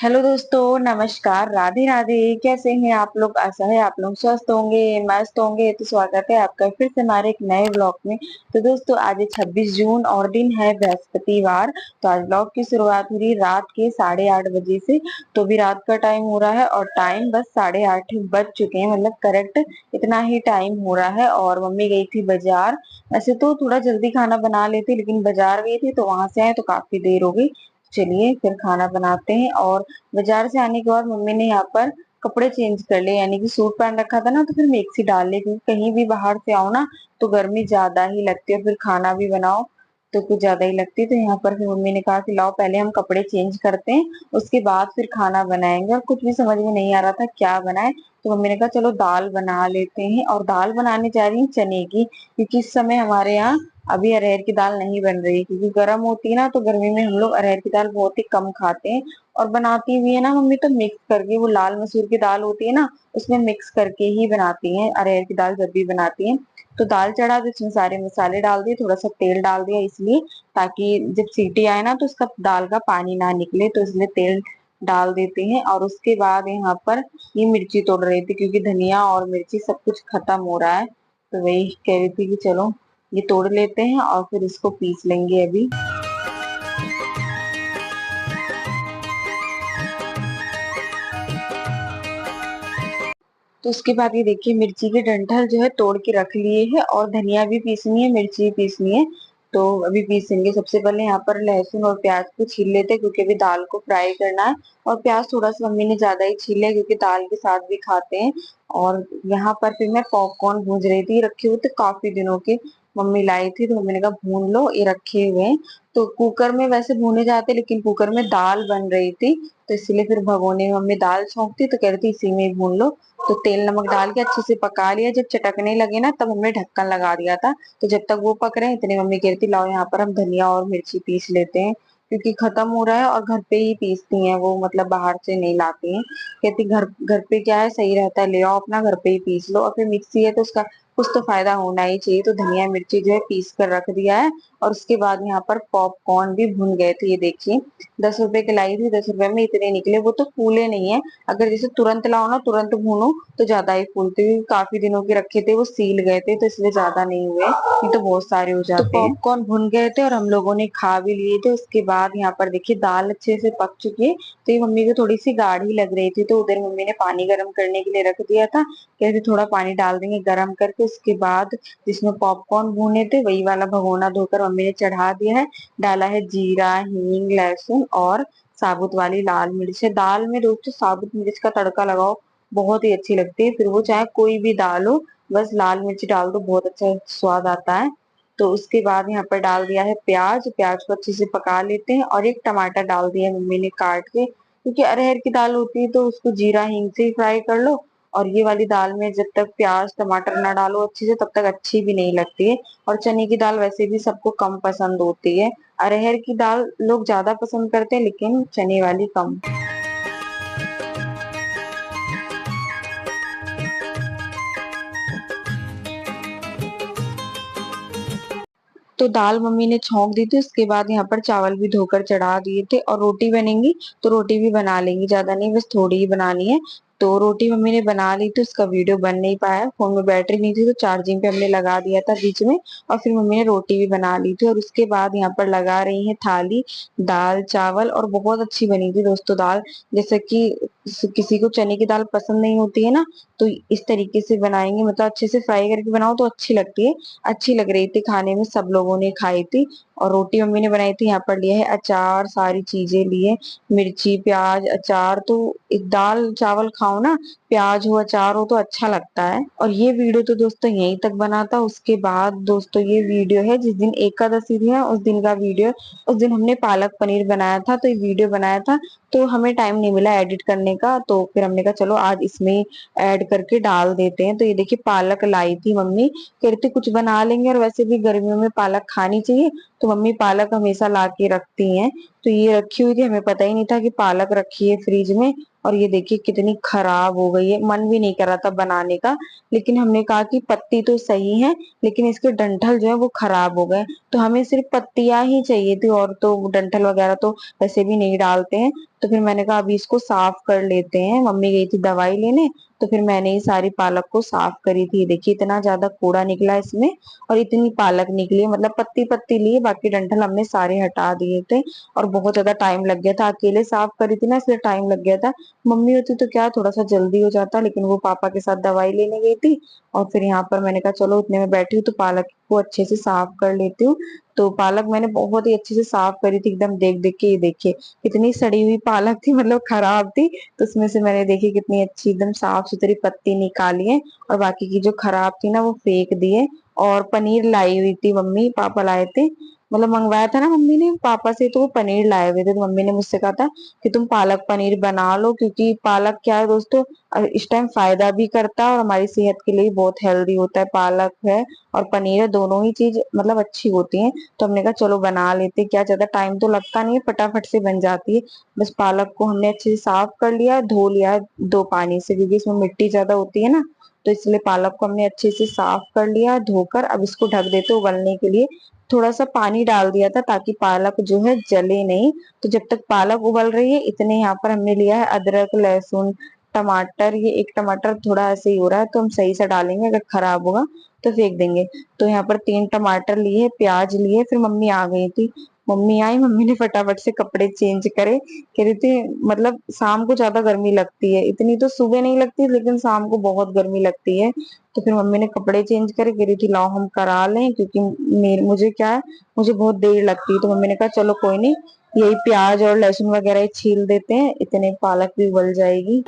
Hello दोस्तों, नमस्कार, राधे राधे। कैसे हैं आप लोग? आशा है आप लोग स्वस्थ होंगे, मस्त होंगे। तो स्वागत है आपका फिर से हमारे एक नए ब्लॉग में। तो दोस्तों, आज है 26 जून और दिन है बृहस्पतिवार। तो आज ब्लॉग की शुरुआत हो रही रात के 8:30 बजे से। तो भी रात का टाइम हो रहा है और टाइम बस 8:30 बज चुके हैं, मतलब करेक्ट इतना ही टाइम हो रहा है। और मम्मी गई थी बाजार। वैसे तो थोड़ा जल्दी खाना बना लेती, लेकिन बाजार गई थी तो वहां से आए तो काफी देर हो गई। चलिए फिर खाना बनाते हैं। और बाजार से आने के बाद मम्मी ने यहाँ पर कपड़े चेंज कर लिए, यानी कि सूट पहन रखा था ना, तो फिर मैक्सी डाल ली, क्योंकि कहीं भी बाहर से आओ ना तो गर्मी ज्यादा ही लगती है और फिर खाना भी बनाओ तो कुछ ज्यादा ही लगती है। तो यहाँ पर फिर मम्मी ने कहा कि लाओ पहले हम कपड़े चेंज करते हैं, उसके बाद फिर खाना बनाएंगे। और कुछ भी समझ में नहीं आ रहा था क्या बनाए, तो मम्मी ने कहा चलो दाल बना लेते हैं। और दाल बनाने जा रही है चने की, क्योंकि इस समय हमारे यहाँ अभी अरहर की दाल नहीं बन रही, क्योंकि गर्म होती है ना, तो गर्मी में हम लोग अरहर की दाल बहुत ही कम खाते हैं। और बनाती भी है ना मम्मी तो मिक्स करके, वो लाल मसूर की दाल होती है ना, उसमें मिक्स करके ही बनाती हैं अरहर की दाल जब भी बनाती हैं। तो दाल चढ़ा दी, इसमें सारे मसाले डाल दिए, थोड़ा सा तेल डाल दिया, इसलिए ताकि जब सीटी आए ना तो उसका दाल का पानी ना निकले, तो इसलिए तेल डाल देते हैं। और उसके बाद यहाँ पर ये मिर्ची तोड़ रही थी, क्योंकि धनिया और मिर्ची सब कुछ खत्म हो रहा है। तो वही कह रही थी कि चलो ये तोड़ लेते हैं और फिर इसको पीस लेंगे अभी। तो उसके बाद ये देखिए मिर्ची के डंठल जो है तोड़ के रख लिए है, और धनिया भी पीसनी है, मिर्ची भी पीसनी है। तो अभी पीसेंगे। सबसे पहले यहाँ पर लहसुन और प्याज को छील लेते हैं, क्योंकि अभी दाल को फ्राई करना है। और प्याज थोड़ा सा मम्मी ने ज्यादा ही छील लिया, क्योंकि दाल के साथ भी खाते हैं। और यहाँ पर फिर मैं पॉपकॉर्न भून रही थी, रखे हुए थे काफी दिनों के, मम्मी लाई थी तो मम्मी ने कहा भून लो, ये रखे हुए हैं। तो कुकर में वैसे भुने जाते, लेकिन कुकर में दाल बन रही थी, तो इसलिए फिर भगोने में मम्मी दाल छौंकती, तो कह रही थी इसी में ही भून लो। तो तेल नमक डाल के अच्छे से पका लिया, जब चटकने लगे ना तब हमने ढक्कन लगा दिया था। तो जब तक वो पक रहे हैं इतने मम्मी कहती लाओ यहाँ पर हम धनिया और मिर्ची पीस लेते हैं, क्योंकि खत्म हो रहा है। और घर पे ही पीसती हैं वो, मतलब बाहर से नहीं लाती हैं। कहती घर घर पे क्या है, सही रहता है, ले आओ अपना घर पे ही पीस लो। और फिर मिक्सी है तो उसका कुछ तो फायदा होना ही चाहिए। तो धनिया मिर्ची जो है पीस कर रख दिया है। और उसके बाद यहाँ पर पॉपकॉर्न भी भुन गए थे, ये देखिए 10 रुपए के लाई थी, 10 रुपए में इतने निकले। वो तो फूले नहीं है, अगर जैसे तुरंत लाओ ना तुरंत भूनो तो ज्यादा ही फूलते हुए, काफी दिनों के रखे थे वो सील गए थे, तो इसलिए ज्यादा नहीं हुए, नहीं तो बहुत सारे हो जाते हैं। तो पॉपकॉर्न भुन गए थे और हम लोगों ने खा भी लिए थे। उसके बाद यहाँ पर देखिए दाल अच्छे से पक चुकी है। तो ये मम्मी को थोड़ी सी गाढ़ी लग रही थी, तो उधर मम्मी ने पानी गर्म करने के लिए रख दिया था। कहते थोड़ा पानी डाल देंगे गर्म करके। उसके बाद जिसमें पॉपकॉर्न भुने थे वही वाला भगोना धोकर मम्मी ने चढ़ा दिया है। डाला है जीरा, हींग, लहसुन और साबुत वाली लाल मिर्च है। दाल में दोस्तों साबुत मिर्च का तड़का लगाओ, बहुत ही अच्छी लगती है। फिर वो चाहे कोई भी दाल हो, बस लाल मिर्च डाल दो, बहुत अच्छा स्वाद आता है। तो उसके बाद यहाँ पर डाल दिया है प्याज, प्याज को अच्छे से पका लेते हैं। और एक टमाटर डाल दिया है मम्मी ने काट के, क्योंकि अरहर की दाल होती है तो उसको जीरा हींग से ही फ्राई कर लो। और ये वाली दाल में जब तक प्याज टमाटर ना डालो अच्छे से, तब तक अच्छी भी नहीं लगती है। और चने की दाल वैसे भी सबको कम पसंद होती है, अरहर की दाल लोग ज्यादा पसंद करते हैं, लेकिन चने वाली कम। तो दाल मम्मी ने छौंक दी थी। उसके बाद यहाँ पर चावल भी धोकर चढ़ा दिए थे, और रोटी बनेंगी तो रोटी भी बना लेंगी, ज्यादा नहीं बस थोड़ी ही बनानी है। तो रोटी मम्मी ने बना ली थी, उसका वीडियो बन नहीं पाया, फोन में बैटरी नहीं थी, तो चार्जिंग पे हमने लगा दिया था बीच में। और फिर मम्मी ने रोटी भी बना ली थी। और उसके बाद यहाँ पर लगा रही है थाली, दाल चावल, और बहुत अच्छी बनी थी दोस्तों दाल। जैसे कि किसी को चने की दाल पसंद नहीं होती है ना, तो इस तरीके से बनाएंगे, मतलब अच्छे से फ्राई करके बनाओ तो अच्छी लगती है। अच्छी लग रही थी खाने में, सब लोगों ने खाई थी। और रोटी मम्मी ने बनाई थी। यहाँ पर लिया है अचार, सारी चीजें लिए, मिर्ची प्याज अचार। तो एक दाल चावल खाओ ना, प्याज हो अचार हो तो अच्छा लगता है। और ये वीडियो तो दोस्तों यहीं तक बना था। उसके बाद दोस्तों ये वीडियो है जिस दिन एकादशी थी ना, उस दिन का वीडियो। उस दिन हमने पालक पनीर बनाया था, तो ये वीडियो बनाया था। तो हमें टाइम नहीं मिला एडिट करने का, तो फिर हमने कहा चलो आज इसमें ऐड करके डाल देते हैं। तो ये देखिए पालक लाई थी मम्मी, कहती कुछ बना लेंगे, और वैसे भी गर्मियों में पालक खानी चाहिए, तो मम्मी पालक हमेशा ला के रखती हैं। तो ये रखी हुई थी, हमें पता ही नहीं था कि पालक रखी है फ्रिज में। और ये देखिए कितनी खराब हो गई है, मन भी नहीं कर रहा था बनाने का, लेकिन हमने कहा कि पत्ती तो सही है, लेकिन इसके डंठल जो है वो खराब हो गए। तो हमें सिर्फ पत्तियां ही चाहिए थी, और तो डंठल वगैरह तो वैसे भी नहीं डालते हैं। तो फिर मैंने कहा अभी इसको साफ कर लेते हैं। मम्मी गई थी दवाई लेने, तो फिर मैंने ही सारी पालक को साफ करी थी। देखिए इतना ज्यादा कूड़ा निकला इसमें, और इतनी पालक निकली, मतलब पत्ती पत्ती लिए, बाकी डंठल हमने सारे हटा दिए थे। और बहुत ज्यादा टाइम लग गया था, अकेले साफ करी थी ना, इसलिए टाइम लग गया था। मम्मी होती तो क्या थोड़ा सा जल्दी हो जाता, लेकिन वो पापा के साथ दवाई लेने गई थी। और फिर यहाँ पर मैंने कहा चलो उतने में बैठी हूँ तो पालक को अच्छे से साफ कर लेती हूँ। तो पालक मैंने बहुत ही अच्छे से साफ करी थी, एकदम देख देख के। ये देखिए इतनी सड़ी हुई पालक थी, मतलब खराब थी। तो उसमें से मैंने देखी कितनी अच्छी एकदम साफ सुथरी पत्ती निकाली है, और बाकी की जो खराब थी ना वो फेंक दिए। और पनीर लाई हुई थी मम्मी, पापा लाए थे, मतलब मंगवाया था ना मम्मी ने पापा से, तो वो पनीर लाए हुए थे। तो मम्मी ने मुझसे कहा था कि तुम पालक पनीर बना लो, क्योंकि पालक क्या है दोस्तों, इस टाइम फायदा भी करता है और हमारी सेहत के लिए बहुत हेल्दी होता है। पालक है और पनीर है, दोनों ही चीज मतलब अच्छी होती है। तो हमने कहा चलो बना लेते, क्या ज्यादा टाइम तो लगता नहीं है, फटाफट से बन जाती है। बस पालक को हमने अच्छे से साफ कर लिया, धो लिया 2 पानी से, क्योंकि इसमें मिट्टी ज्यादा होती है ना, तो इसलिए पालक को हमने अच्छे से साफ कर लिया धोकर। अब इसको ढक देते उबलने के लिए। थोड़ा सा पानी डाल दिया था ताकि पालक जो है जले नहीं। तो जब तक पालक उबल रही है, इतने यहाँ पर हमने लिया है अदरक, लहसुन, टमाटर। ये एक टमाटर थोड़ा ऐसे ही हो रहा है, तो हम सही से डालेंगे, अगर खराब होगा तो फेंक देंगे। तो यहाँ पर 3 टमाटर लिए, प्याज लिए। फिर मम्मी आ गई थी, मम्मी आई, मम्मी ने फटाफट से कपड़े चेंज करे। कह रही थी मतलब शाम को ज्यादा गर्मी लगती है, इतनी तो सुबह नहीं लगती लेकिन शाम को बहुत गर्मी लगती है। तो फिर मम्मी ने कपड़े चेंज करे, कह रही थी लाओ हम करा लें, क्योंकि मुझे क्या है, मुझे बहुत देर लगती है। तो मम्मी ने कहा चलो कोई नहीं, यही प्याज और लहसुन वगैरह ही छील देते हैं, इतने पालक भी उबल जाएगी।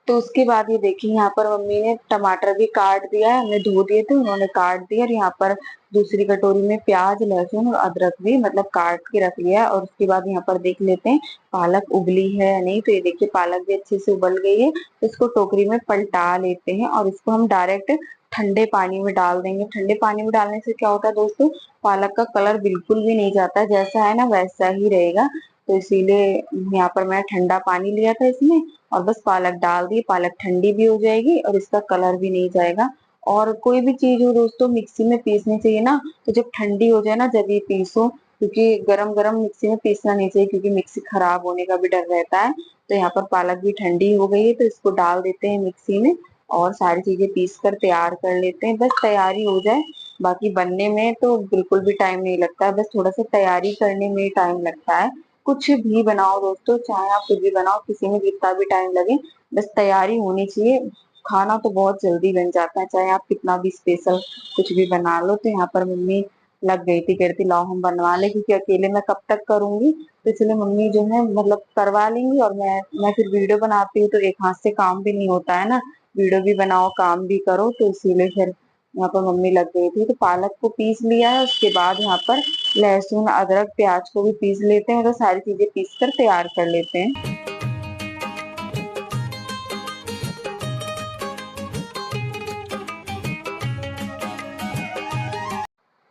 तो उसके बाद ये देखिए यहाँ पर मम्मी ने टमाटर भी काट दिया है, हमने धो दिए थे, उन्होंने काट दिया। और यहाँ पर दूसरी कटोरी में प्याज, लहसुन और अदरक भी मतलब काट के रख लिया है। और उसके बाद यहाँ पर देख लेते हैं पालक उबली है या नहीं। तो ये देखिए पालक भी अच्छे से उबल गई है। तो इसको टोकरी में पलटा लेते हैं, और इसको हम डायरेक्ट ठंडे पानी में डाल देंगे। ठंडे पानी में डालने से क्या होता है दोस्तों, पालक का कलर बिल्कुल भी नहीं जाता, जैसा है ना वैसा ही रहेगा। तो इसीलिए यहाँ पर मैं ठंडा पानी लिया था इसमें, और बस पालक डाल दी। पालक ठंडी भी हो जाएगी और इसका कलर भी नहीं जाएगा। और कोई भी चीज हो दोस्तों मिक्सी में पीसनी चाहिए ना, तो जब ठंडी हो जाए ना जब ये पीसो, क्योंकि गरम गरम मिक्सी में पीसना नहीं चाहिए, क्योंकि मिक्सी खराब होने का भी डर रहता है। तो यहाँ पर पालक भी ठंडी हो गई है, तो इसको डाल देते हैं मिक्सी में, और सारी चीजें पीस कर तैयार कर लेते हैं। बस तैयारी हो जाए, बाकी बनने में तो बिल्कुल भी टाइम नहीं लगता है, बस थोड़ा सा तैयारी करने में टाइम लगता है। कुछ भी बनाओ दोस्तों, चाहे आप कुछ भी बनाओ, किसी में जितना भी टाइम लगे, बस तैयारी होनी चाहिए। खाना तो बहुत जल्दी बन जाता है, चाहे आप कितना भी स्पेशल कुछ भी बना लो। तो यहाँ पर मम्मी लग गई थी, कहती लाओ हम बनवा ले, क्योंकि अकेले मैं कब तक करूंगी। तो इसलिए मम्मी जो है मतलब करवा लेंगी, और मैं फिर वीडियो बनाती हूँ, तो एक हाथ से काम भी नहीं होता है ना, वीडियो भी बनाओ काम भी करो। तो इसीलिए फिर यहाँ पर मम्मी लग गई थी। तो पालक को पीस लिया है, उसके बाद यहाँ पर लहसुन, अदरक, प्याज को भी पीस लेते हैं, तो सारी चीजें पीस कर तैयार कर लेते हैं।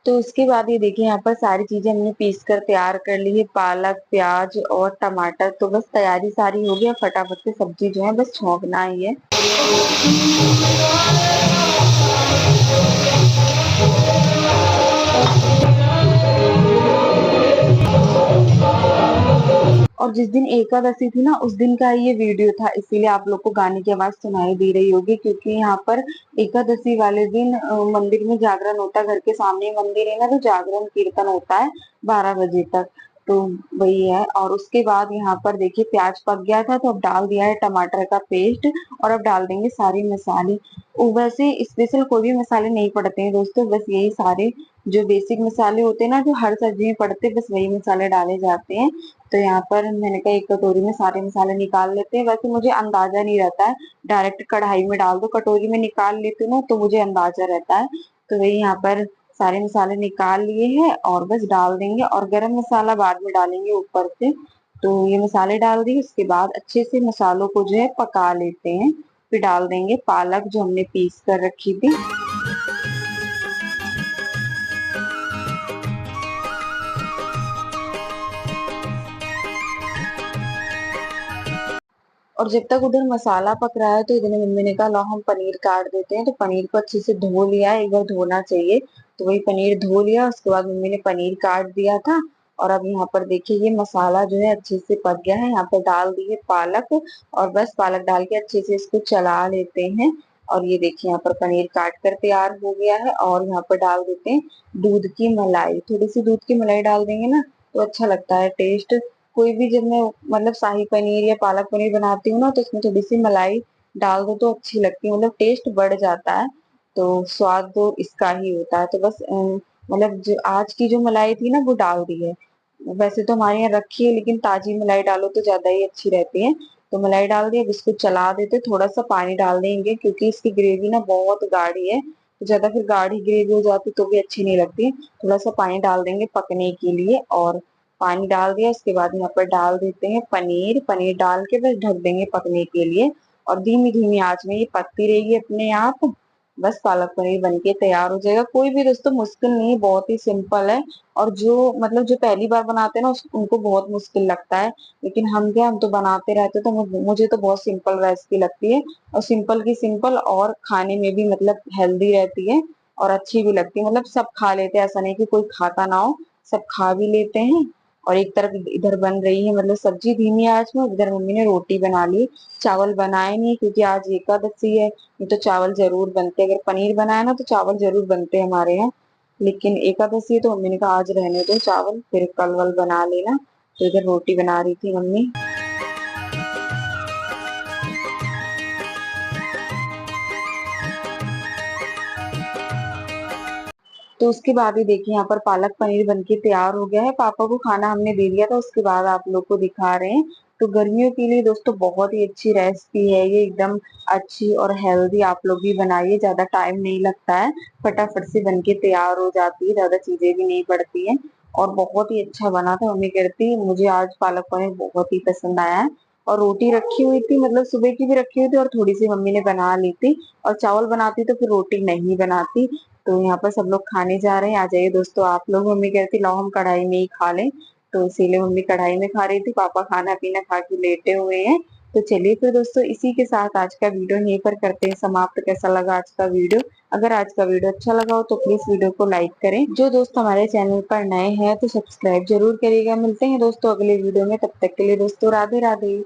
तो उसके बाद ये देखिए यहाँ पर सारी चीजें हमने पीस कर तैयार कर ली है, पालक, प्याज और टमाटर। तो बस तैयारी सारी हो गई, फटाफट से सब्जी जो है बस छोंकना ही है। और जिस दिन एकादशी थी ना, उस दिन का ये वीडियो था, इसीलिए आप लोग को गाने की आवाज सुनाई दे रही होगी, क्योंकि यहाँ पर एकादशी वाले दिन मंदिर में जागरण होता है। घर के सामने ही मंदिर है ना, तो जागरण कीर्तन होता है 12 बजे तक। तो वही है। और उसके बाद यहाँ पर देखिए प्याज पक गया था, तो अब डाल दिया है टमाटर का पेस्ट, और अब डाल देंगे सारे मसाले। वैसे स्पेशल कोई भी मसाले नहीं पड़ते हैं दोस्तों, बस यही सारे जो बेसिक मसाले होते हैं ना, जो हर सब्जी में पड़ते हैं, बस वही मसाले डाले जाते हैं। तो यहाँ पर मैंने कहा एक कटोरी में सारे मसाले निकाल लेते हैं। वैसे मुझे अंदाजा नहीं रहता है, डायरेक्ट कढ़ाई में डाल दो, कटोरी में निकाल लेती हूँ ना, तो मुझे अंदाजा रहता है। तो वही यहाँ पर सारे मसाले निकाल लिए हैं, और बस डाल देंगे, और गरम मसाला बाद में डालेंगे ऊपर से। तो ये मसाले डाल दिए, उसके बाद अच्छे से मसालों को जो है पका लेते हैं। फिर डाल देंगे पालक जो हमने पीस कर रखी थी। और जब तक उधर मसाला पक रहा है तो इधर मम्मी ने कहा लो हम पनीर काट देते हैं। तो पनीर को अच्छे से धो लिया, एक बार धोना चाहिए। तो वही पनीर धो लिया, उसके बाद मम्मी ने पनीर काट दिया था। और अब यहाँ पर देखिए ये मसाला जो है अच्छे से पक गया है। यहाँ पर डाल दिए पालक, और बस पालक डाल के अच्छे से इसको चला लेते हैं। और ये देखिए यहाँ पर पनीर काट कर तैयार हो गया है। और यहाँ पर डाल देते हैं दूध की मलाई, थोड़ी सी दूध की मलाई डाल देंगे ना तो अच्छा लगता है टेस्ट। कोई भी जब मैं मतलब शाही पनीर या पालक पनीर बनाती हूँ ना तो इसमें थोड़ी सी मलाई डाल दो तो अच्छी लगती है, मतलब टेस्ट बढ़ जाता है। तो स्वाद तो इसका ही होता है। तो बस मतलब जो आज की जो मलाई थी ना वो डाल दी है। वैसे तो हमारे यहाँ रखी है लेकिन ताजी मलाई डालो तो ज्यादा ही अच्छी रहती है। तो मलाई डाल दी, अब इसको चला देते, थोड़ा सा पानी डाल देंगे क्योंकि इसकी ग्रेवी ना बहुत गाढ़ी है। तो ज्यादा फिर गाढ़ी ग्रेवी हो जाती तो भी अच्छी नहीं लगती। थोड़ा सा पानी डाल देंगे पकने के लिए। और पानी डाल दिया, इसके बाद यहाँ पर डाल देते हैं पनीर। पनीर डाल के बस ढक देंगे पकने के लिए। और धीमी धीमी आंच में ये पकती रहेगी अपने आप। बस पालक पनीर बनके तैयार हो जाएगा। कोई भी दोस्तों मुश्किल नहीं है, बहुत ही सिंपल है। और जो मतलब जो पहली बार बनाते हैं ना उनको बहुत मुश्किल लगता है। लेकिन हम क्या, हम तो बनाते रहते तो मुझे तो बहुत सिंपल रेसिपी लगती है। और सिंपल की सिंपल, और खाने में भी मतलब हेल्दी रहती है और अच्छी भी लगती है। मतलब सब खा लेते हैं, ऐसा नहीं कि कोई खाता ना हो, सब खा भी लेते हैं। और एक तरफ इधर बन रही है मतलब सब्जी धीमी आंच में, इधर मम्मी ने रोटी बना ली। चावल बनाए नहीं क्योंकि आज एकादशी है, नहीं तो चावल जरूर बनते। अगर पनीर बनाए ना तो चावल जरूर बनते हमारे यहाँ। लेकिन एकादशी है तो मम्मी ने कहा आज रहने दो चावल, फिर कल वल बना लेना। तो इधर रोटी बना रही थी मम्मी। तो उसके बाद ही देखिए यहाँ पर पालक पनीर बनके तैयार हो गया है। पापा को खाना हमने दे दिया था, उसके बाद आप लोग को दिखा रहे हैं। तो गर्मियों के लिए दोस्तों बहुत ही अच्छी रेसिपी है ये, एकदम अच्छी और हेल्दी। आप लोग भी बनाइए, ज्यादा टाइम नहीं लगता है, फटाफट से बनके तैयार हो जाती है, ज्यादा चीजें भी नहीं पड़ती हैं। और बहुत ही अच्छा बना था। मम्मी कहती मुझे आज पालक पनीर बहुत ही पसंद आया है। और रोटी रखी हुई थी, मतलब सुबह की भी रखी हुई थी और थोड़ी सी मम्मी ने बना ली थी। और चावल बनाती तो फिर रोटी नहीं बनाती। तो यहाँ पर सब लोग खाने जा रहे हैं, आ जाइए दोस्तों आप लोग। मम्मी कहती लाओ हम कढ़ाई में ही खा लें। तो इसीलिए मम्मी कढ़ाई में खा रही थी, पापा खाना पीना खा के लेटे हुए हैं। तो चलिए फिर दोस्तों इसी के साथ आज का वीडियो यहीं पर करते हैं समाप्त। कैसा लगा आज का वीडियो? अगर आज का वीडियो अच्छा लगा हो तो प्लीज वीडियो को लाइक करें। जो दोस्त हमारे चैनल पर नए हैं तो सब्सक्राइब जरूर करिएगा। मिलते हैं दोस्तों अगले वीडियो में, तब तक के लिए दोस्तों राधे राधे।